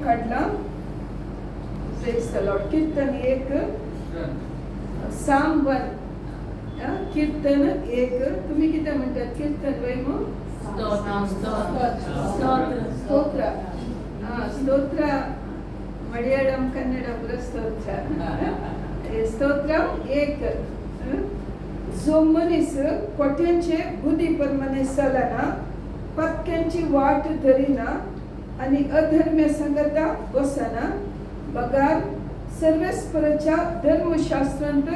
काढला. Praise the Lord. कीर्तन 1 psalm 1 कीर्तन 1. तुम्ही किती म्हणतात कीर्तन वय मग ಸ್ತೋತ್ರ ಸ್ತೋತ್ರ ಮಲಯಾಳಂ ಕನ್ನಡ ಸ್ತೋತ್ರ ಸ್ತೋತ್ರ 1. जो मनीस कोट्यांचे बुद्धी प्रमाणे चलना, पक्क्यांची वाट धरिना आणि अधर्म्य संगता बसना, बगार सर्वेस्परच्या धर्मशास्त्रांत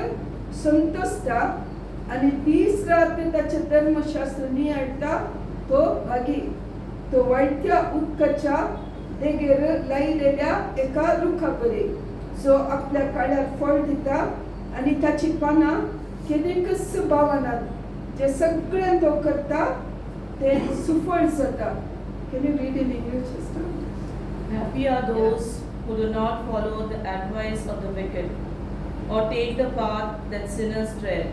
संतोषता आणि दीस रात त्याचे धर्मशास्त्र नियाळता तो भागी. तो वाईट्या उदकाच्या देगेर लायलेल्या एका रुखापरी, जो आपल्या काळ्यात फळ दिता आणि त्याची पानां केदिकस भावनात जे सगळ्यांत तो करता ते सुफळ जाता. Can you read in English? Happy are those who do not follow the advice of the wicked, or take the path that sinners tread,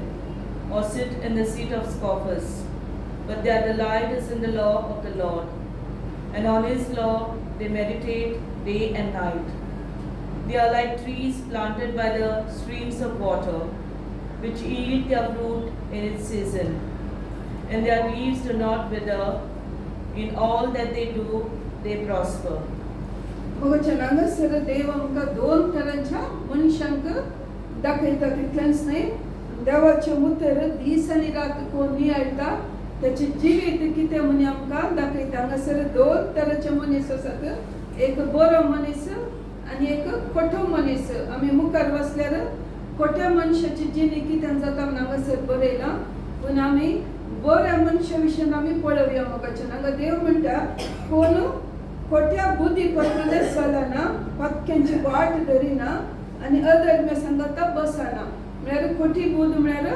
or sit in the seat of scoffers. But their delight is in the law of the Lord, and on his law they meditate day and night. They are like trees planted by the streams of water, which yield their fruit in its season, and their leaves do not wither. In all that they do, they prosper. भगवचनांग सर देव आमकां 2 तरांच्या मनशांक दाखयता. तितलेंच न्हय, देवाचें उतर दीस आनी रात कोण नियाळटा त्याचे जिवीत कितें म्हूण आमकां दाखयता. हांगासर 2 तरांचे मनीस आसात. एक बरो मनीस आनी एक खोटो मनीस. आमी मुखार वचल्यार खोट्या मनशाची जिणी कितें जाता म्हूण हांगासर बरयलां, पूण आमी बऱ्या मनशा विशीं आमी पळोवया. मोगाचें हांगा देव म्हणटा कोण खोट्या बुद्धी प्रमाणे चलना, पक्क्यांची वाट धरिना आनी अधर्म्य संगता बसना. म्हळ्यार खोटी बुद्ध म्हळ्यार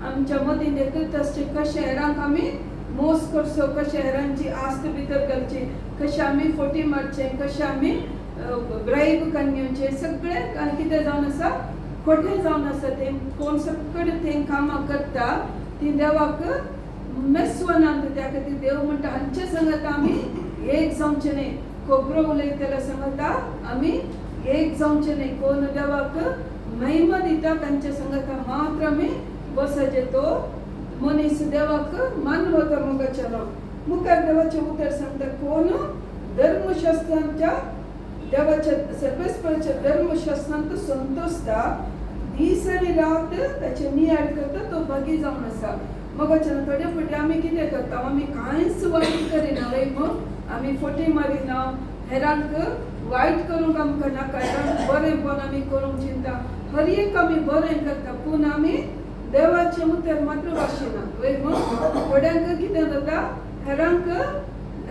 आमच्या मदीं एक तशें कशें हेरांक आमी मोस करचो, कशें हेरांची आस्त भितर घालची, कशें आमी फोटी मारचें, कशें आमी ब्रायब घेवचें, सगळें कितें जावन आसा खोटें जावन आसा. ते कोण सगळे ते कामां करता ती देवाक मेसवनांत. त्या खातीर देव म्हणटा हांचे संगत आमी एक जावचें न्हय. खोबरो उलयतल्या संगत आमी एक जावचें न्हय. कोण देवाक महिमा दिता तांचे संगत मात्र आमी बसचे. तो मनीस देवाक मानलो तर मोगाचें नांव. मुखार देवाचें उतर सांगता कोण धर्मशास्त्रांच्या देवाच्या सर्वेस्पराच्या धर्मशास्त्रांत संतोषता, दीस आनी रात ताचे नियाळ करता तो भागी जावन आसा. मोगाचें थोडे फावटी आमी कितें करता, आमी कांयच वायट करिना. मग आमी फोटी मारिना, हेरांक वायट करूंक आमकां नाका, हेरांक बरेंपण आमी करूंक चिंता, हर एक आमी बरें करता, पूण आमी देवाचें उतर मात्र वाशिना. मग थोड्यांक कितें जाता, हेरांक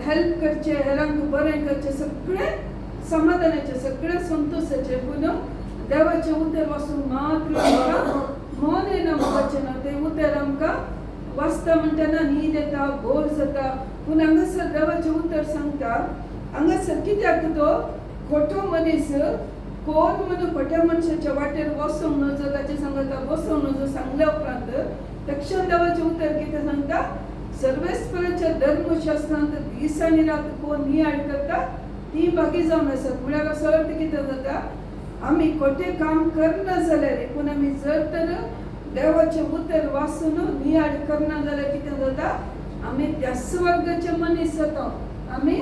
हेल्प करचें, हेरांक बरें करचें, सगळें समाधानाचें, सगळें संतोशाचें, पूण देवाचें उतर वाचून मात्र आमकां मन येना. मोगाचें ना तें उतर आमकां वाचता म्हणटना न्हीद येता, बोर जाता. पूण हांगासर देवाचें उतर सांगता, हांगासर कित्याक तो खोटो मनीस कोण म्हणून खोट्या मनशाच्या वाटेर वचोंक नजो, ताचे सांगता वचोंक नजो सांगल्या उपरांत तक्षण देवाचें उतर कितें सांगता, सर्वेस्पराच्या धर्मशास्त्रांत दीस आनी रात कोण नियाळ करता ती भागी जावन आसात. म्हळ्यार असो अर्थ कितें जाता, आमी खोटें काम करना जाल्यार, पूण आमी जर तर देवाचें उतर वाचून नियाळ करना जाल्यार कितें जाता, आमी त्या वर्गाचे मनीस जाता. आमी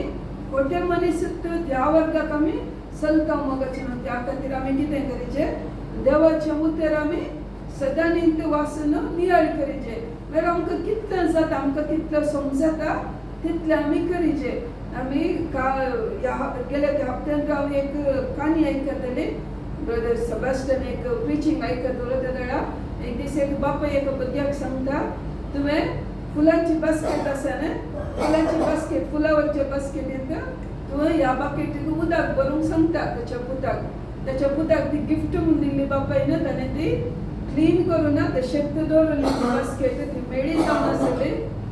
खोटे मनीस त्या वर्गाक आमी चलता. मोगाचें त्या खातीर आमी कितें करिचें, देवाचें उतर आमी सदांच वाचून नियाळ करिचें. म्हळ्यार आमकां कितलें जाता, आमकां कितलें समजता तितलें आमी करिचें. आमी गेल्या त्या हप्त्यान हांव एक काणी आयकताली. ब्रदर सेबॅस्टियन एक प्रिचींग आयकत उलयता तेन्ना एक दीस एक बापाय एका भुरग्याक सांगता, तुवें फुलांची बास्केट आसा न्हय, फुलांची बास्केट, फुलावरचे बास्केटींत तुवें ह्या बास्केटींत उदक भरूंक सांगता त्याच्या पुताक ती गिफ्ट म्हणून दिल्ली बापायन. ताणें ती क्लीन करून तशेंच दवरली बास्केट. ती मेळी जावन आसली,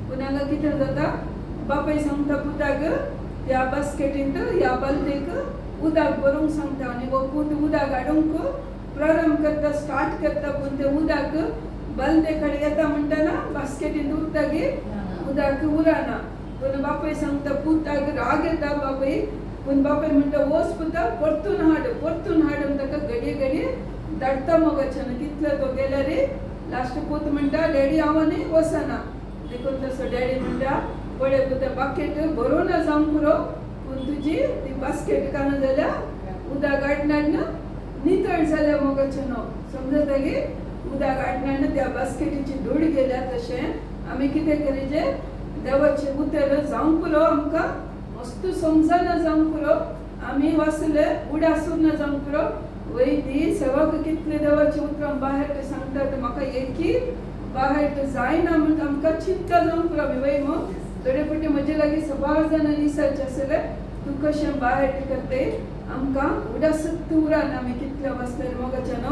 पूण हांगा कितें जाता, बापाय सांगता पुताक ह्या बास्केटींत ह्या बालदेक उदक भरूंक सांगता. आनी वो पूत उदक हाडूंक प्रारंभ करता, स्टार्ट करता, पूण तें उदक बालदे कडेन येता म्हणटना बास्केटींत उरतकीर उदक उरना. पूण बापाय सांगता पुताक राग येता, बापाय पूण बापाय म्हणटा वच पुता परतून हाड म्हणून ताका घडये धाडटा मोगाच्यान कितलो तो गेल्यार लास्ट पूत म्हणटा डॅडी हांव न्ही वसना देखून तसो डॅडी म्हणटा पळय पुता बाकेट भरून जावंक पुरो पूण तुजी ती बास्केट काना जाल्यार उदक गाडनान नितळ जाल्या मोगाच्यान समजता गे उदक गाडनान त्या बास्केटीची धूड गेल्या तशें आमी कितें करीजे देवाचें उतर जावंक पुरो आमकां मस्त समजना जावंक पुरो आमी वाचले उडासून जावंक पुरो वयती सेवक कितले देवाचें उतरां बाहेर सांगता ते म्हाका एकी बाहेर जायना म्हणून आमकां चिंता जावंक पुरो आमी वय मग थोडे पटी म्हजे लागीं 6 जाणां दिसाचे आसले तूं कशें बाहेर करते आमकां उडासत उरान आमी कितले वाचले मोगाच्यान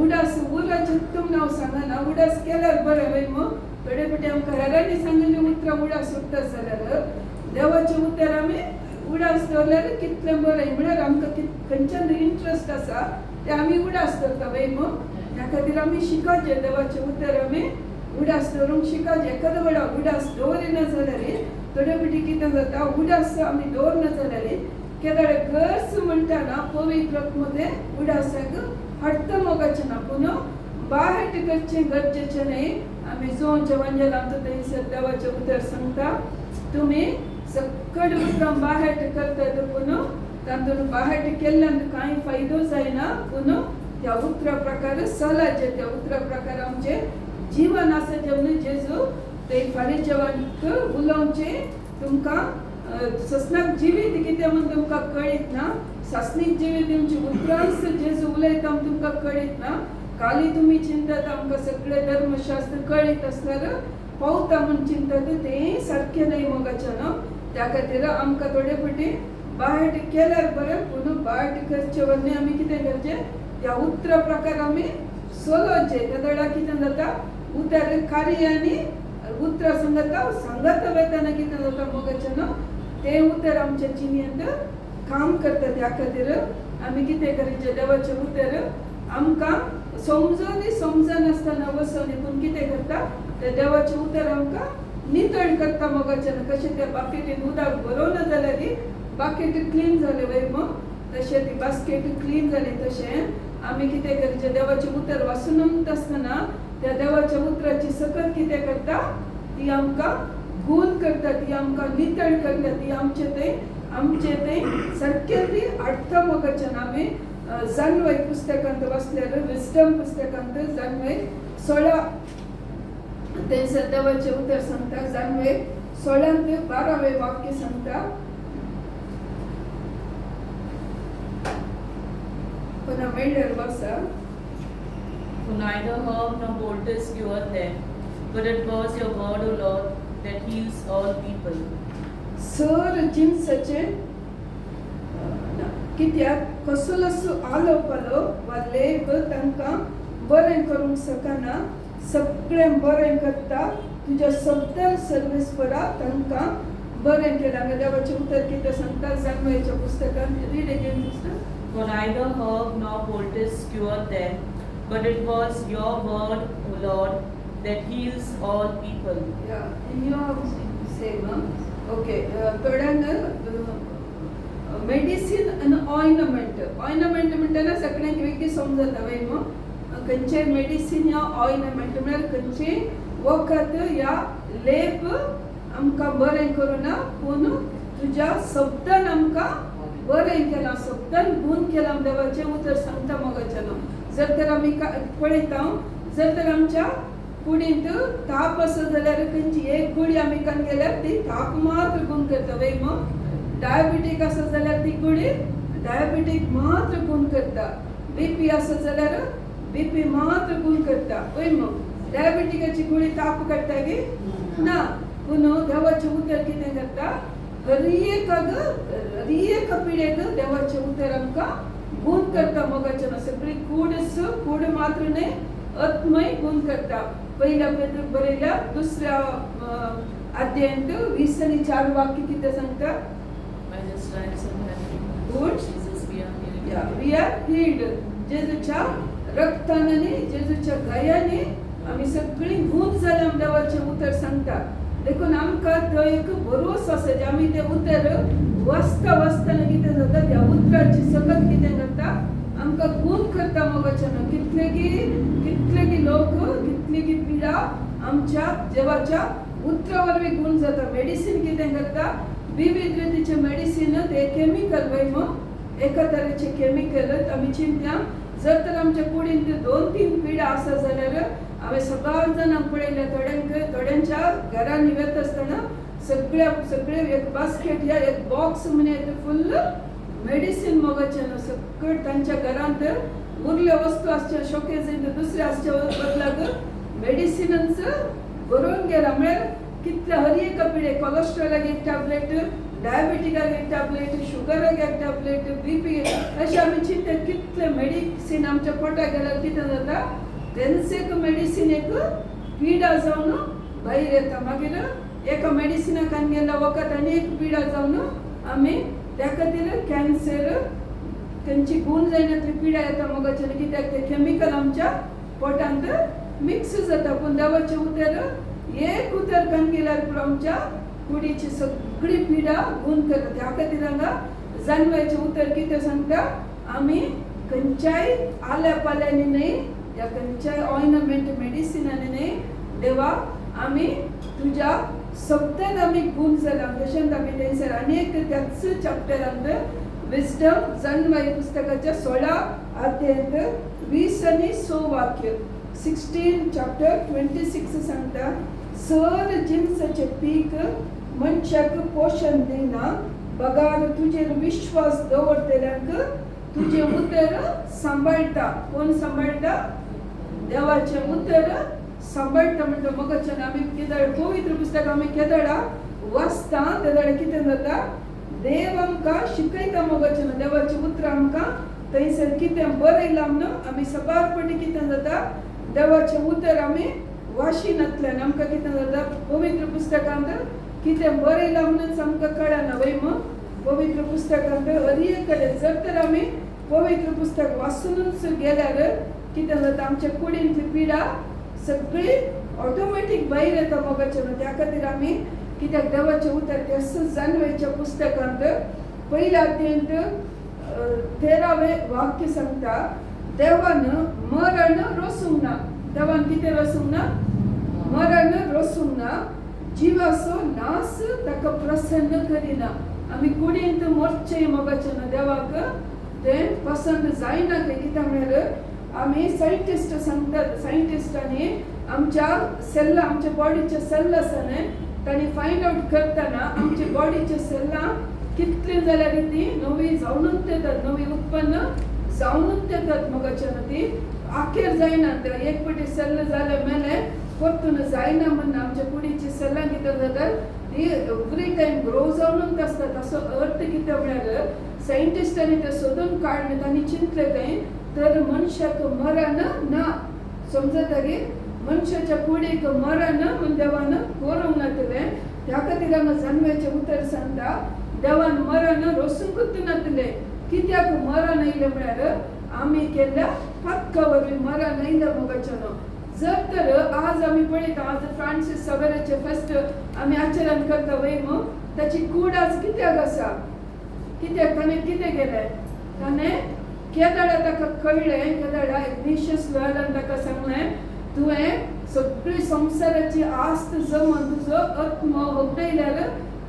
उडास उराचें तुम नांव सांगना उडास केल्यार बरें वय मग थोडे पटी आमकां हेरांनी सांगिल्लीं उतरां उडास उरतात जाल्यार देवाचें उतर आमी उडास दवरल्यार कितलें बरें म्हळ्यार आमकां खंयच्यान इंट्रस्ट आसा तें आमी उडास दवरता वय मग त्या खातीर आमी शिकाचें देवाचें उतर आमी उडास दवरूंक शिकाचें एखादो वेळा उडास दवरिना जाल्यार थोडे पटी कितें जाता उडास आमी दवरना जाल्यार केदाळे गर्स म्हणटाना पवित्र आत्मदेव उडासाक हाडटा मोगाचें ना पूण बाहेट करचें गरजेचें न्ही आमी जोच्या वंजलांत थंयसर देवाचें उतर सांगता तुमी सकट उतरां बाहेट करतात पूण तातूंत बाहेट केल्ल्यान कांय फायदो जायना पूण त्या उतरा प्रकार सलाचें त्या उतरा प्रकार आमचें जीवन आसा जेवण जेजू ते फारीक जेवणाक उलोवचें तुमकां ससनाक जिवीत कितें म्हूण तुमकां कळीत ना सासणीक जिवीत तुमची उतरांस जेजू उलयता म्हूण तुमकां कळीत ना काली तुमी चिंतात आमकां सगळें धर्मशास्त्र कळीत आसल्यार पावता म्हूण चिंतात तें सारकें न्हय मोगाच्यान त्या खातीर आमकां थोडे फावटी बायट केल्यार बरें पूण बायट करचे वरवीं आमी कितें करचें ह्या उतरा प्रकार आमी चलोवचें त्या वेळार कितें जाता उतर कार्य आनी उतरां सांगता वयताना कितें जाता मोगाच्यान तें उतर आमच्या जिणेंत काम करता त्या खातीर आमी कितें करचें देवाचें उतर आमकां समजनासतना वसोनी पूण कितें करता तें देवाचें उतर आमकां नितळ करता मोगाच्यान कशें त्या बाकेटीन उदक भरोवना जाल्यार बाकेट क्लीन जालें वय मग तशें ती बास्केट क्लीन जाली तशें आमी कितें करचें देवाचें उतर वाचून आसतना त्या देवाच्या उतराची सकत कितें करता ती आमकां गूण करता ती आमकां नितळ करता ती आमचे तें सारकें ती हाडटा मोगाच्यान आमी जाणवय पुस्तकांत वाचल्यार विस्डम पुस्तकांत जाणवय 16 थंयसर देवाचें उतर सांगता जाणवय 16 ते 12वें वाक्य सांगता पुन्हा मेळ्ळ्यार वाचा For neither herb nor poultice cured them, but it was your word, O Lord, that heals all people. सर जिन्साचे कित्याक कसलोच आलो पालो वा लेप तांकां बरें करूंक सकना सगळें बरें करता तुज्या शब्दार सर्वेस्परा तांकां बरें केलां देवाचें उतर कितें सांगता जाणवयेच्या पुस्तकांत read again For neither herb nor poultice cured them, but it was your word, O Lord, that heals all people. थोड्यांक मेडिसीन आनी ऑइनमेंट म्हणटाना सगळ्यांक वेगळी समजता वय मग खंयचे मेडिसीन या ऑइनमेंट म्हळ्यार खंयचे वखद या लेप आमकां बरें करूना पूण तुज्या शब्दान आमकां बरें केलां शब्दान गूण केलां देवाचें उतर सांगता मोगाच्यान जर तर आमी पळयता जर तर आमच्या कुडींत ताप आसा जाल्यार खंयची एक गुळी आमी कान गेल्यार ती ताप मात्र गूण करता वय मग डायबिटीक आसा जाल्यार ती गुळी डायबिटीक मात्र गूण करता बीपी आसा जाल्यार बीपी मात्र गूण करता वय मग डायबिटीकाची गुळी ताप काडटा गे ना पूण देवाचें उतर कितें करता हर एक पिडेक देवाचें उतर आमकां गूण करता मोगाच्यान सगळी कूड मात्र न्हय आत्मय गूण करता पहिल्या पेद्रूक बरयल्या 2ऱ्या अध्यायांत 20 आनी 4 वाक्य कितें सांगता By the stripes of heaven, Good. Jesus, we are healed. we are healed जेजूच्या रक्तान आनी जेजूच्या गायांनी आमी सगळीं गूण जाल्यां देवाचें उतर सांगता देखून आमकां तो एक भरोसो आसा जे आमी तें उतर वाचता वाचतना कितें जाता त्या उतराची सकत कितें करता आमकां खून करता मोगाच्यान कितले की लोक कितली की पिडा आमच्या देवाच्या उतरा वरवीं गुण जाता मेडिसीन कितें करता विविध रितीचे मेडिसीन ते केमिकल वय मग एका तरेचे केमिकल आमी चिंत्या जर तर आमच्या कुडीन ते 2-3 पिडा आसा जाल्यार हांवें सगळ्या जाणांक पळयल्या थोड्यांच्या घरांनी वता आसतना सगळे एक बास्केट या एक बॉक्स म्हणे फुल्ल मेडिसीन मोगाच्यान सगळे तांच्या घरांत उरले वस्तू आसचे शोकेज दुसरे आसच्या बदलाक मेडिसिनांच बरोवन गेला म्हळ्यार कितले हर एक पिडे कोलेस्ट्रॉलाक एक टॅबलेट डायबिटीकाक एक टॅबलेट शुगराक एक टॅबलेट बीपी अशें आमी चिंतता कितले मेडिसीन आमच्या पोटाक गेल्यार कितें जाता तेंच एक मेडिसीन एक पिडा जावन भायर येता मागीर एका मेडिसिनाक आनी गेल्या वखद आनी एक पिडा जावन आमी त्या खातीर कॅन्सर तेंची गुण जायनातली पिडा येता मोगाच्यान कित्याक ते केमिकल आमच्या पोटांत मिक्स जाता पूण देवाचें उतर एक उतर कान गेल्यार पुरो आमच्या कुडीची सगळी पिडा गुण करता त्या खातीर हांगा जानवेचें उतर कितें सांगता आमी खंयच्याय आल्या पाल्यांनी न्हय या खंयच्याय ऑइनमेंट मेडिसिनांनी न्हय देवा आमी तुज्या सप्त्यान आमी गुण जाला तशेंच आमी थंयसर आनीक त्याच चॅप्टरांत विजडम जानवाई पुस्तकाच्या 16 अध्यायांत 20 आनी 6 वाक्य 16 चॅप्टर 26 सांगता सर जिन्साचे पीक मनशाक पोषण दिना बगार तुजेर विश्वास दवरतल्यांक तुझे उतर सांबाळटा कोण सांबाळटा देवाचे उतर सांबाळटा म्हणटा मोगाच्यान आमी केदार पवित्र पुस्तक आमी केदारा वाचता तेदार कितें जाता देव आमकां शिकयता मोगाच्यान देवाचे उतर आमकां थंयसर कितें बरयलां म्हणून आमी सबारपणी कितें जाता देवाचे उतर आमी वाशिनातल्यान आमकां कितें जाता पवित्र पुस्तकांत कितें बरयलां म्हणून आमकां कळना वय मग पवित्र पुस्तकांत हरी कडेन जर तर आमी पवित्र पुस्तक वाचूनच गेल्यार कितें जाता आमच्या कुडींतली पिडा सगळी ऑटोमॅटीक भायर येता मोगाच्यान त्या खातीर आमी कित्याक देवाचें उतर त्या जानवेच्या पुस्तकांत पयल्या अध्यायांत 13वें वाक्य सांगता देवान मरण रोसूंक ना देवान कितें रोसूंक ना मरण रोसूंक ना जिवाचो नास ताका प्रसन्न करिना आमी कुडींत मरचें मोगाच्यान देवाक तें पसंद जायना कित्याक म्हळ्यार आमी सायंटिस्ट सांगतात सायंटिस्टांनी आमच्या सेल्ला आमच्या बॉडीचे सेल आसा न्हय तांणी फायंड आउट करतना आमच्या बॉडीचे सेल्लां कितली जाल्यार ती नवी जावनूच येतात नवी उत्पन्न जावनूच येतात मोगाच्यान ती आखेर जायना एक फावटी सेल जाले मेले परतून जायना म्हणून आमच्या कुडीची सेल्लां कितें जातात ती एवरी टायम ग्रो जावनूच आसतात असो अर्थ कितें म्हळ्यार सायंटिस्टांनी ते सोदून काडले तांणी चिंतले काय तर मनशाक मरण ना समजता की मनशाच्या कुडीक मरण म्हण देवान करूंक नातलें त्या खातीर हांगा जानवेचें उतर सांगता देवान मरण रोसूंकूच नातलें कित्याक मरण आयलें म्हळ्यार आमी केल्ल्या पातका वरवीं मरण आयलें मोगाच्यान जर तर आज आमी पळयता आज फ्रांसीस सवेराचे फेस्त आमी आचरण करता वय मग ताची कूड आज कित्याक आसा कित्याक ताणें कितें केलें ताणें केदारा ताका कळ्ळें केदारा इग्निशियस लॉयलान ताका सांगलें तुवें सगळी संवसाराची आस्त जमोन तुजो आत्म होगडयल्यार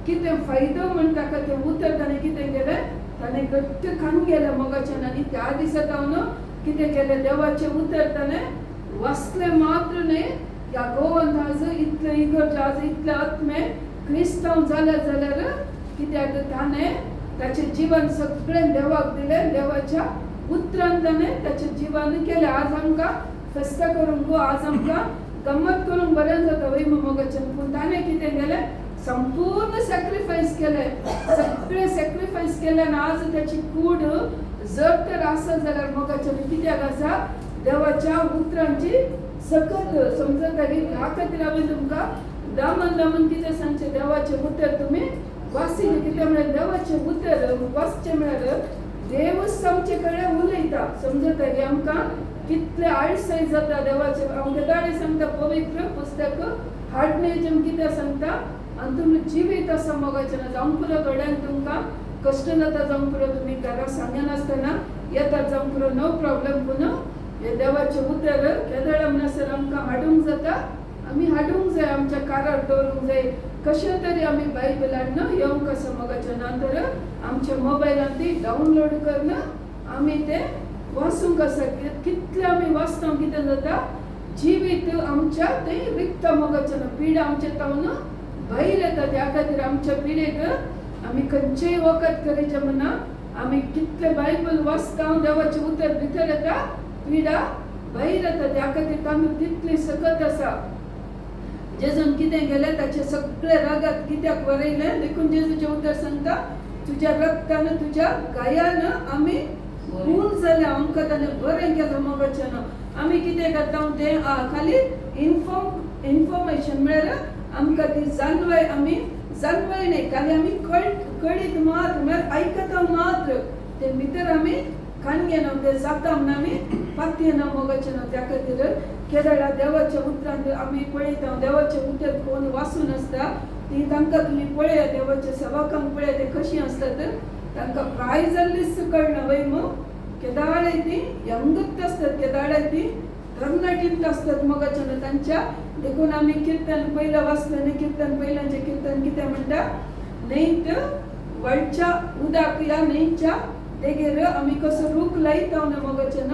कितें फायदो म्हण ताका तें उतर ताणें कितें केलें ताणें घट्ट खावन गेलें मोगाच्यान आनी त्या दिसा तावन कितें केलें देवाचें उतर ताणें वाचलें मात्र न्हय ह्या गोवांत आज इतले इगर्ज आज इतले आत्मे क्रिस्तांव जाले जाल्यार कित्याक ताणें ताचें जिवन सगळें देवाक दिलें देवाच्या उतरान ताणें ताचें जिवन केलें आज आमकां फेस्तां करूंक गो आज आमकां गम्मत करूंक बरें जाता वय मोगाच्यान पूण ताणें कितें केलें संपूर्ण सॅक्रिफायस केलें सगळें सॅक्रिफायस केलें आनी आज ताची कूड जर तर आसा जाल्यार मोगाच्यान कित्याक आसा देवाच्या उतरांची सकत समजता की ह्या खातीर हांवें तुमकां दामन कितें सांगचें देवाचें उतर तुमी वाचिल्लें कितें म्हळ्यार देवाचें उतर वाचचें म्हळ्यार देवच आमचे कडेन उलयता समजता की आमकां कितले आळसाय जाता देवाचें हांव केदारी सांगता पवित्र पुस्तक हाडणेचें कितें सांगता आनी तुमी जिवीत आसा मोगाचें जावंक पुरो थोड्यांक तुमकां कश्ट जाता जावंक पुरो तुमी घरा सांगनासतना येतात जावंक पुरो नो प्रॉब्लेम पूण हे देवाचें उतर केदळ म्हणसर आमकां हाडूंक जाता आमी हाडूंक जाय आमच्या कारार दवरूंक जाय कशें तरी आमी बायबलान येवंक आसा मोगाचें नंतर आमच्या मोबायलान ती डावनलोड करून आमी ते वाचूंक आसा कितले आमी वाचता कितें जाता जिवीत आमच्या ते रिक्त मोगाचें पीड आमचे तावन भायर येता त्या खातीर आमच्या पिडेक आमी खंयचेय वखद करीचे म्हणा आमी कितले बायबल वाचता देवाचें उतर भितर येता पिडा भायर येता त्या खातीर आमी तितली सकत आसा जेजून कितें केलें ताचे सगळे रगत कित्याक वरयलें देखून जेजूचें उतर सांगता तुज्या रक्तान तुज्या गायान आमी खून जाल्या आमकां ताणें बरें केलें मोगाचें आमी कितें करता तें खाली इन्फॉर्मेशन म्हळ्यार आमकां ती जानवाय आमी जानवाय न्ही खाली आमी कळीत मात्र म्हळ्यार आयकता मात्र ते भितर आमी काणगे ना ते जाता म्हण आमी पातये ना मोगाचें ना त्या खातीर केदळा देवाच्या उतरांत आमी पळयता देवाचें उतर कोण वाचून आसता ती तांकां तुमी पळया देवाच्या सेवकांक पळया ते कशीं आसतात तांकां प्राय जाल्लीच कळना वय केदाळे ती यंगत असतात केदाळे ती तरणाटींत असतात मोगाचें तांच्या देखून आमी किर्तन पयलें वाचलें किर्तन पयल्याचें किर्तन कितें म्हणटा न्हंयत व्हडच्या उदक या न्हंयच्या देगेर आमी कसो रूख लायता मोगाचें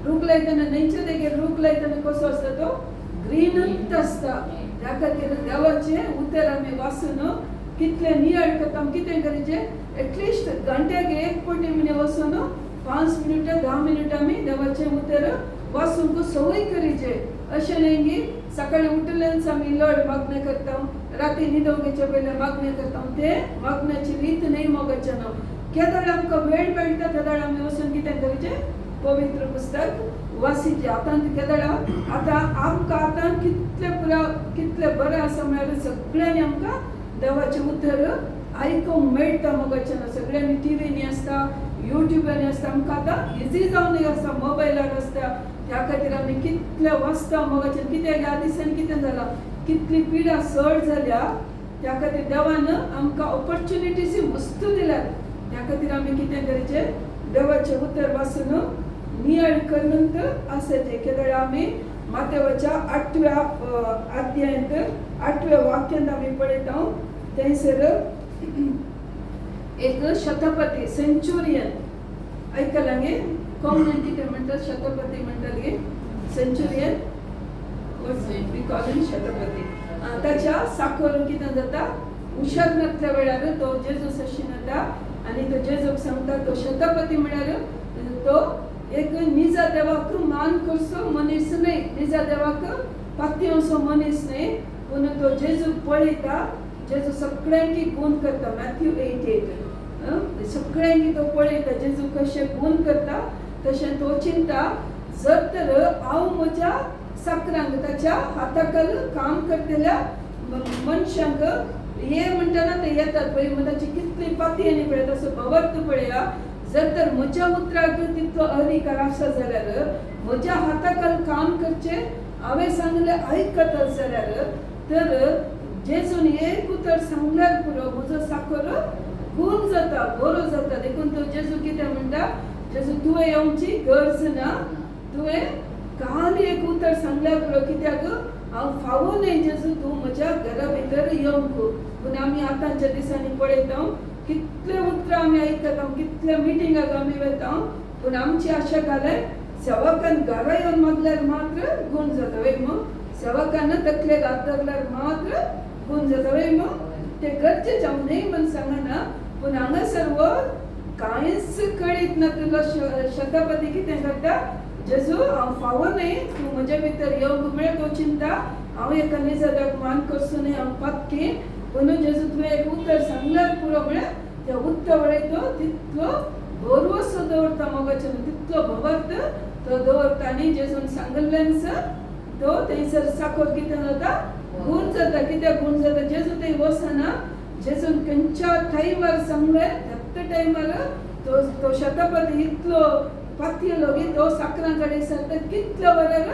रूख लायतना न्हंयच्या देगेर रूख लायतना कसो आसता तो ग्रीनंत आसता त्या खातीर देवाचें उतर आमी वाचून कितले नियाळ करता कितें करीचें एटलिस्ट घंट्याक एक फावटी म्हणे वचून 5 मिनिटां 10 मिनिटां आमी देवाचें उतर वाचूंक संवय करीचे अशें न्हय की सकाळी उठलेंच आमी लड मागणें करता राती न्हिदोंगेचे पयलें मागणें करता ते मागण्याची रीत न्हय मोगाचें न्हू केदळ आमकां वेळ मेळटा केदळ आमी वचून कितें करीचें पवित्र पुस्तक वाचीचें आतां केदळ आतां आमकां आतां कितलें बरें आसा म्हळ्यार सगळ्यांनी आमकां देवाचें उतर आयकूंक मेळटा मोगाचें न्हू सगळ्यांनी टिवीनी आसता युट्यूबानी आसता आमकां आतां इजी जावन आसता मोबायलार आसता त्या खातीर आमी कितले वाचता मोगाचें कित्याक ह्या दिसांनी कितें जालां कितली पिडा चड जाल्या त्या खातीर देवान आमकां ऑपॉर्च्युनिटीज मस्त दिल्यात त्या खातीर आमी कितें करचें देवाचें उतर वाचून नियाळ करूंक आसाचें केदळ आमी मातेवाच्या 8व्या अध्यायांत 8व्या वाक्यांत आमी पळयता थंयसर एक शतपती सेंच्युरियन ऐकलां गे कोण कितें म्हणटात शतपती म्हणटात गे सेंच्युरियन शतपती ताच्या साखर कितें जाता उशरनातल्या वेळार तो जेजूस अशी येता आनी तो जेजूक सांगता तो शतपती म्हळ्यार तो एक निजा देवाक मान करचो मनीस न्हय निजा देवाक पातयेवचो मनीस न्हय पूण तो जेजूक पळयता जेजू सगळ्यांकी गुण करता मॅथ्यू 8:8 सगळ्यांकी तो पळयता जेजू कशें गुण करता तशें तो चिंता जर तर हांव म्हज्या साकरांक ताच्या हाताकल काम करतल्या मनशांक हे म्हणटाना ते येतात पळय मग ताची कितली पातयेनी पळय तसो भवर्त पळया जर तर म्हज्या उतराक तितलो अधिकार आसा जाल्यार म्हज्या हाताकल काम करचें हांवें सांगलें आयकतत जाल्यार तर जेजून एक उतर सांगल्यार पुरो म्हजो साखर गुण जाता बरो जाता देखून तो जेजू कितें म्हणटा जेजू तुवें येवची गरज ना तुवें खाली एक उतर सांगल्यार पुरो कित्याक हांव फावो न्हय जेजू तूं म्हज्या घरा भितर येवंक पूण आमी आतांच्या दिसांनी पळयता कितले उतरां आमी आयकता कितल्या मिटिंगाक आमी वता पूण आमची आशा घालय सेवकान घरा येवन मागल्यार मात्र गुण जाता वय मग सेवकान तकलेक हात धरल्यार मात्र गुण जाता वय मग ते गरजेचे हांव न्हय म्हण सांगना पूण हांगासर कांयच कळीत ना तुका शतपती कितें करता जेजू हांव फावो न्हय तूं म्हजे भितर येवंक म्हळ्यार तो चिंता हांव एका निजादाक मान करचो न्हय हांव पक्की पूण जेजू तुवें एक उतर सांगल्यार पुरो म्हळ्यार त्या उतर वळय तो तितलो भरवसो दवरता मोगाचें तितलो भवर्त तो दवरता आनी जेजून सांगल्ल्यानच तो थंयसर साखर कितें जाता गुण जाता कित्याक गुण जाता जेजू थंय वचना जेजून खंयच्या टायमार सांगलें त्याच टायमार तो शतपती इतलो पातयेलो की तो साखरां कडेन सरता कितल्या वरार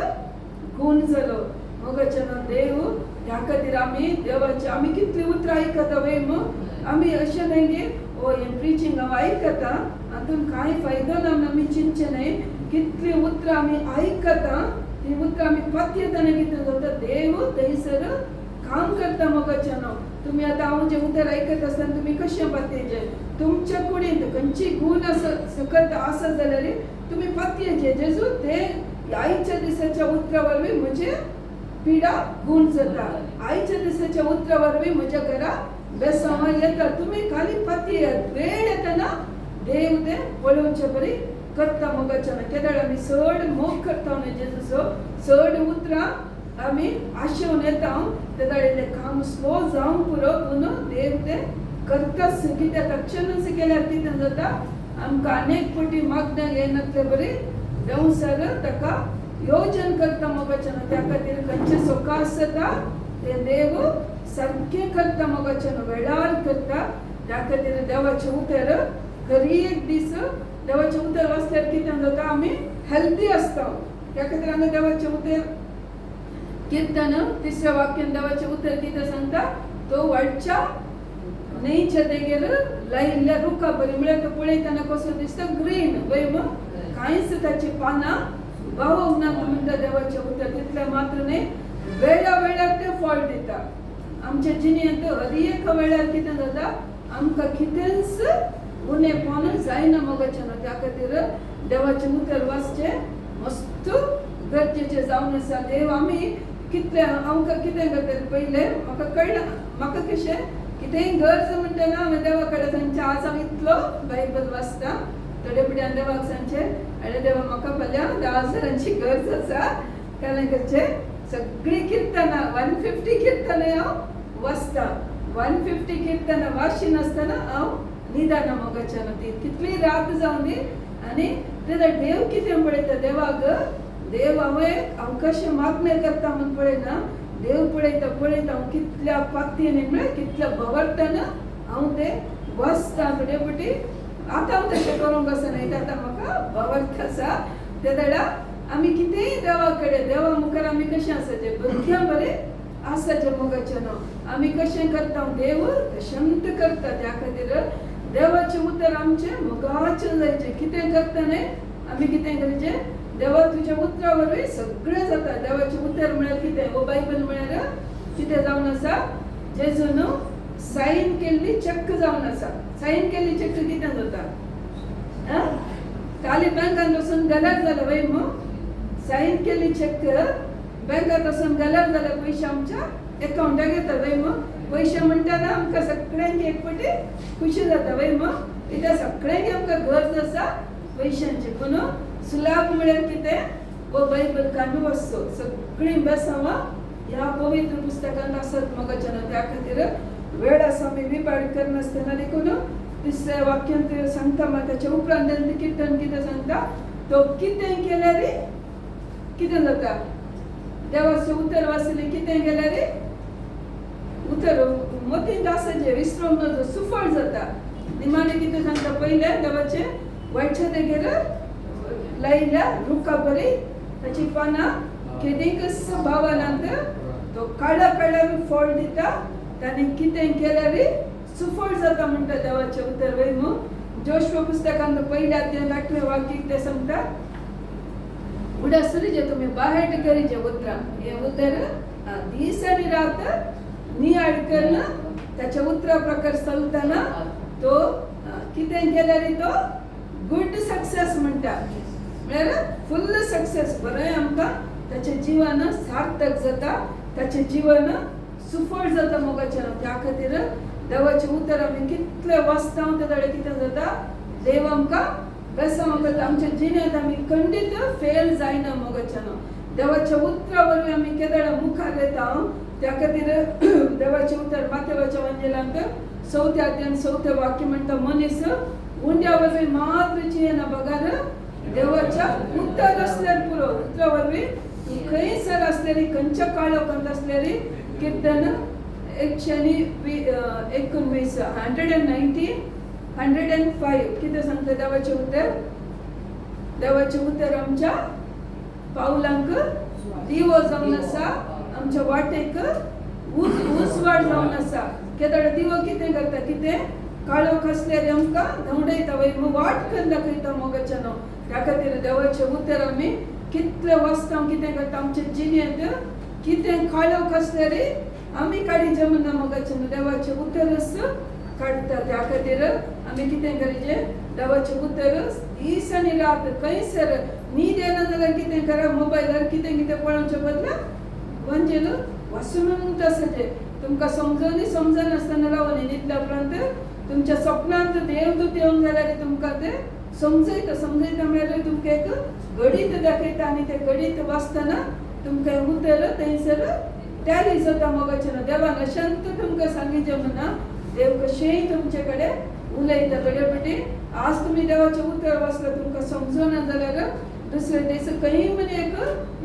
गुण जालो मोगाचें देव ह्या खातीर आमी देवाची आमी कितली उतरां आयकता वय मग आमी अशें न्हय गे ओ हें प्रिचींग हांव आयकता हातून कांय फायदो ना म्हूण आमी चिंतचें न्हय कितली उतरां आमी आयकता ती उतरां आमी पत्य तेन्ना कितें जाता देव थंयसर काम करता मोगाचें न्हू तुमी आतां हांव जें उतर आयकत आसतना तुमी कशें पत्तेचें तुमच्या कुडींत खंयची गूण सकत आसा जाल्यार तुमी पत्तेचें जेजू ते आयच्या दिसाच्या उतरा वरवीं म्हजे पिडा गूण जाता आयच्या दिसाच्या उतरा वरवीं म्हज्या घरा बेसांवां येता तुमी खाली पत्तेयात वेळ येतना देव तें पळोवचें बरी करता मोगाचें न्हू केदार आमी चड मोग करता न्हू जेजूचो चड उतरां आमी आशेवन येता ते दाडीले काम स्लो जावंक पुरो पूण देव तें करताच कित्याक तक्षणच केल्यार कितें जाता आमकां अनेक फावटी मागण्या येनातले बरी देव सर ताका योजन करता मोगाचें न्हू त्या खातीर खंयचें सोकास जाता तें देव सारकें करता मोगाचें न्हू वेळार करता त्या खातीर देवाचें उतर खरी एक दीस देवाचें उतर वाचल्यार कितें जाता आमी हेल्दी आसता त्या खातीर हांगा देवाचें उतर कीर्तन 3ऱ्या वाक्यान देवाचें उतर कितें सांगता तो व्हडच्या न्हंयच्या देगेर लायिल्ल्या रुखा बरी म्हळ्यार तो पळयतना कसो दिसता ग्रीन वय कांयच ताची पानां बावूंक ना म्हणटा देवाचें उतर तितलें मात्र न्हय वेळा वेळार तें फळ दिता आमच्या जिणेंत हर एक वेळार कितें जाता आमकां कितेंच उणेपण जायना मोगाचें न्हू त्या खातीर देवाचें उतर वाचचें मस्त गरजेचें जावन आसा देव आमी कितलें आमकां कितें करता पयलें म्हाका कळना म्हाका कशें कितेंय गरज म्हणटना हांवें देवा कडेन सांगचें आज हांव इतलो बायबल वाचता थोडे फुडें देवाक सांगचें आरे देवा म्हाका फाल्यां 10,000ची गरज आसा कारण करचें सगळीं किर्तनां 150 किर्तनां हांव वाचता 150 किर्तनां वाचिनासतना हांव निदाना मोगाचें न्हू ती कितली रात जावं दी आनी तेन्ना देव कितें पळयता देवाक देव हांव कशें मागणें करता म्हूण पळयना देव पळयता हांव कितल्या पातयेन म्हळ्यार कितल्या भवरतान हांव तें वाचता थोडे फावटी आतां हांव तशें करूंक वचना आतां म्हाका भवर्थ आसा त्या दाडा आमी कितेंय देवा कडेन देवा मुखार आमी कशें आसाचें भुरग्यां बरें आसाचें मोगाचें न्हू आमी कशें करता देव शांत करता त्या खातीर देवाचें उतर आमचें मोगाचें जायचें कितें करता न्हय आमी कितें करचें देवा तुज्या उतरा वरवीं सगळें जाता देवाचें उतर म्हळ्यार कितें हो बायबल म्हळ्यार कितें जावन आसा जेजून सायन केल्ली चेक जावन आसा सायन केल्ली चेक कितें जाता खाली बँकान वचून घाल्यार जालें वय सायन केल्ली चेक बँकात वचून घाल्यार जाल्यार पयशे आमच्या एकाउंटाक येता वय पयशे म्हणटना आमकां सगळ्यांक एक फावटी खुशी जाता वय कित्याक सगळ्यांक आमकां गरज आसा पयशांची पूण सुलाभ म्हळ्यार कितें हो बायबल काडून वचचो सगळीं बेसांवां ह्या पवित्र पुस्तकांत आसात मोगाचें न्हू त्या खातीर वेळ आसा आमी विभाड करनासतना देखून 3ऱ्या वाक्यांत सांगता ताच्या उपरांत कीर्तन कितें सांगता तो कितें केल्यार कितें जाता देवाचें उतर वाचलें कितें केल्यार उतर मतींत आसाचें विसरूंक नजो सुफळ जाता निमाणें कितें सांगता पयलें देवाचें व्हडच्या देगेर लायिल्ल्या रुखा बरी ताची पानां केदीकच भावानांत तो काळार फळ दिता ताणें कितें केल्यार सुफळ जाता म्हणटा देवाचें उतर वय जोशुआ पुस्तकांत पयल्या अध्यायान 8वें वाक्य कितें सांगता उडासरी जे तुमी बाहेर करीचे उतरां हें उतर दीस आनी रात नियाळ करून ताच्या उतरा प्रकार चलतना तो कितें केल्यार तो गुड सक्सेस म्हणटा म्हळ्यार फुल्ल सक्सेस बरें आमकां ताचें जिवन सार्थक जाता ताचें जिवन सुफळ जाता मोगाचें न्हू त्या खातीर देवाचें उतर आमी कितलें वाचता ते दाडे कितें जाता देव आमकां बेसांव करता आमच्या जिणेंत आमी खंडीत फेल जायना मोगाचें न्हू देवाच्या उतरा वरवीं आमी केदार मुखार येता त्या खातीर देवाचें उतर माथेवाच्या वंजेलांत 4थ्या अध्यायान 4थें वाक्य म्हणटा मनीस उंड्या वरवीं मात्र जियेना बगार देवाच्या उतर असल्यार पुरो उतरा वरवीं खंयसर असलेली खंयच्या काळोखांत असलेली कीर्तन 119 105 कितें सांगता देवाचें उतर आमच्या पावलांक दिवो जावन आसा आमच्या वाटेक उसवाड जावन आसा केदळ दिवो कितें करता कितें काळो कसल्यार आमकां धवडयता वय वाट करून दाखयता मोगाच्यान त्या खातीर देवाचें उतर आमी कितले वाचता कितें करता आमच्या जिणेंत कितें काळो कसल्यार आमी काडीचें म्हणना मोगाच्यान देवाचें उतरच काडटा त्या खातीर आमी कितें करचें देवाचें उतर दीस आनी रात खंयसर न्हीद येना जाल्यार कितें करा मोबायलार कितें कितें पळोवचे बदला वंजेल वाचून आसाचें तुमकां समजनासतना रावन न्हिदल्या उपरांत तुमच्या स्वप्नांत देवदूत येवन जाल्यार तुमकां तें समजयता म्हळ्यार तुमकां एक गणित दाखयता आनी तें गणित वाचतना तुमकां उतर थंयसर टॅली जाता मोगाच्यान देवान अशांत तुमकां सांगिचें म्हणा देव कशेंय तुमचे कडेन उलयता गडेपटी आज तुमी देवाचें उतर वाचलां तुमकां समजना जाल्यार दुसरे दीस खंय म्हणे एक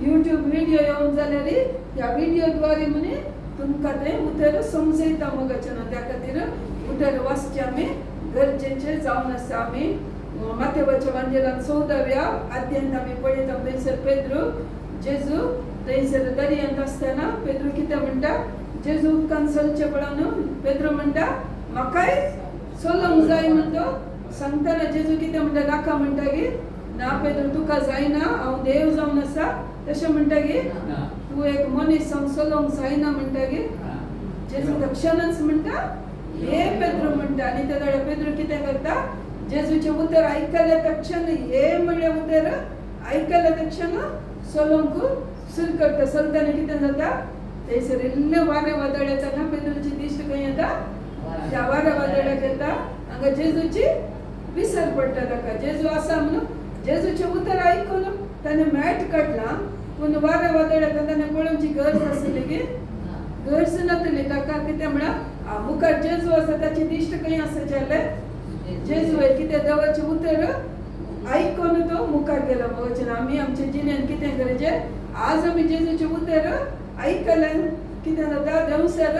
यूट्यूब व्हिडिओ येवन जाल्यार ह्या व्हिडिओ द्वारे म्हणे तुमकां तें उतर समजयता मोगाच्यान त्या खातीर उतर वाचचें आमी गरजेचें जावन आसा आमी माथेवाच्या वांजेलांत 14व्या अध्यायांत आमी पळयता थंयसर पेद्रू जेजू थंयसर दर्यांत आसतना पेद्रू कितें म्हणटा जेजू उदकांत चलचें पळोवन पेद्रू म्हणटा म्हाकाय चलोंक जाय म्हणटा सांगतना जेजू कितें म्हणटा नाका म्हणटा गे ना पेद्रू तुका जायना हांव देव जावन आसा तशें म्हणटा गे तूं एक मनीस हांव चलोंक जायना म्हणटा गे जेजू तक्षणच म्हणटा हे पेद्रू म्हणटा आनी त्या दाडा पेद्रू कितें करता जेजूचें उतर आयकल्या तक्षण हे म्हणलें उतर आयकल्या तक्षण चलोंक सुरू करता चलतना कितें जाता थंयसर इल्लें वारें वादळ येता पेद्रूची दिश्ट खंय येता त्या वाऱ्या वादळाक येता हांगा जेजूची विसर पडटा ताका जेजू आसा म्हणून जेजूचें उतर आयकून ताणें मॅट काडलां पूण वाऱ्या वादळ येता ताणें पळोवची गरज आसली की गरज नासली ताका कितें म्हळ्यार मुखार जेजू आसा ताची दिश्ट खंय आसा जाल्यार जेजू कितें देवाचें उतर आयकून तो मुखार गेलो मोगाच्यान आमी आमच्या जिणेंत कितें करचें आज आमी जेजूचें उतर आयकलें कितें जाता देवसर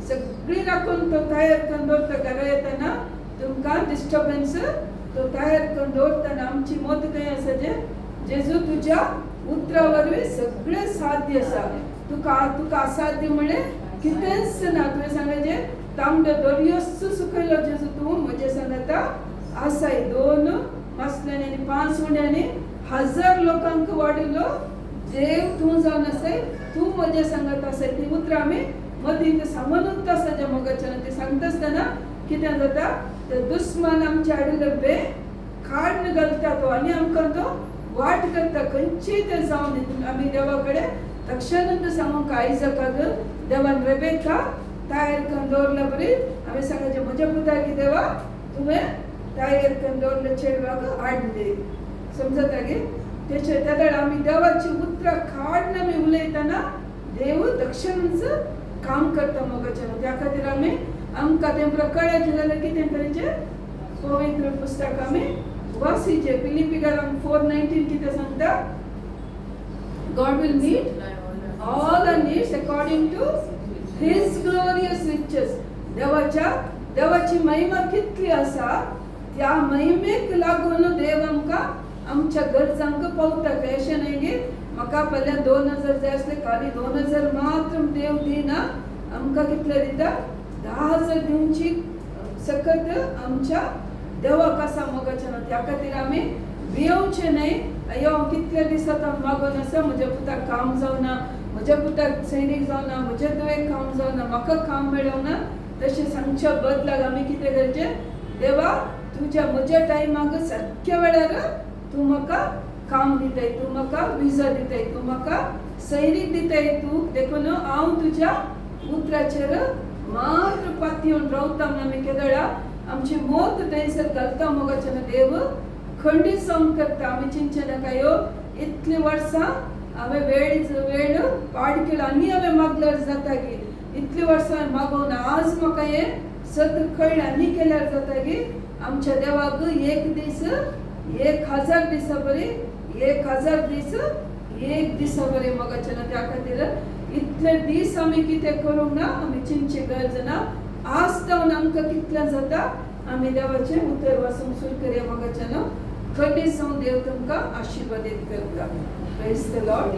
सगळीं राखून तो तयार करून दवरता घरा येतना तुमकां डिस्टर्बन्स तो तयार करून दवरतना आमची मत खंय आसा जेजू तुज्या उतरा वरवीं सगळें साध्य आसा तुका असाध्य म्हळें कितेंच ना तुवें सांगचें तांबडो दर्योच सुकयलो जेजू तूं म्हजे सांगता आसाय 2 मासल्यांनी आनी 5 उंड्यांनी 1000 लोकांक वाडिल्लो देव तूं जावन आसाय तूं म्हजे सांगत आसाय ती उतरां आमी मदीं सांगूनच आसा ज्या मोगाच्यान ती सांगता आसतना कितें जाता ते दुस्मान आमचे आडिल्ले बे खाड घालता तो आनी आमकां तो वाट करता खंयचीय ते जावन आमी देवा कडेन तक्षणच सांगूंक आयजकाक देवान रेबेका तयार करून दवरला बरी आमी सांगचें म्हज्या पुताक देवा तुवें तयार करून दवरले चेडवाक हाडले समजता गे तेचे त्या वेळा आमी देवाची उतरां काडून आमी उलयतना देव तक्षणच काम करता मोगाच्यान त्या खातीर आमी आमकां तें कळ्ळें जाल्यार कितें करचें पवित्र पुस्तक आमी वाचीचें फिलिपिकारांक 4:19 कितें सांगता God will meet all our needs according to His glorious riches. देवाची महिमा कितली आसा त्या महिमेक लागून देव आमकां आमच्या गरजांक पावता अशें न्हय गे म्हाका पयलीं 2000 जाय आसले खाली 2000 मात्र देव दिना आमकां कितले दिता 10,000 दिवची सकत आमच्या देवाक आसा मोगाच्यान त्या खातीर आमी भियेवचें न्हय अयो कितले दिसात मागोन आसा म्हज्या पुताक काम जावना म्हज्या पुताक सैनीक जावना म्हज्या तुवें काम जावना म्हाका काम मेळवना तशें सांगच्या बदलाक आमी कितें करचें देवा तुज्या म्हज्या टायमाक सारक्या वेळार तूं म्हाका काम दिताय तूं म्हाका विजा दिताय तूं म्हाका सैरीक दिताय तूं देखून हांव तुज्या उतराचेर मात्र पातयेवन रावता म्हणून आमी केदळा आमची मोत थंयसर घालता मोगाच्यान देव खंडीत जावन करता आमी चिंतचे नाका ह्यो इतलीं वर्सां हांवें वेळ पाड केलो आनी हांवें मागल्यार जाता गी इतलीं वर्सां हांवें मागोवन आज म्हाका हें सत कळ्ळें आनी केल्यार जाता गी आमच्या देवाक एक दीस 1000 दिसां बरी 1000 दीस एक दिसा बरें मोगाच्यान त्या खातीर इतले दीस आमी कितें करूंक ना आमी चिंतची गरज ना आज जावन आमकां कितलें जाता आमी देवाचें उतर वाचूंक सुरू करया मोगाच्यान खंडीत जावन देव तुमकां आशिर्वादीत करता. Praise the Lord.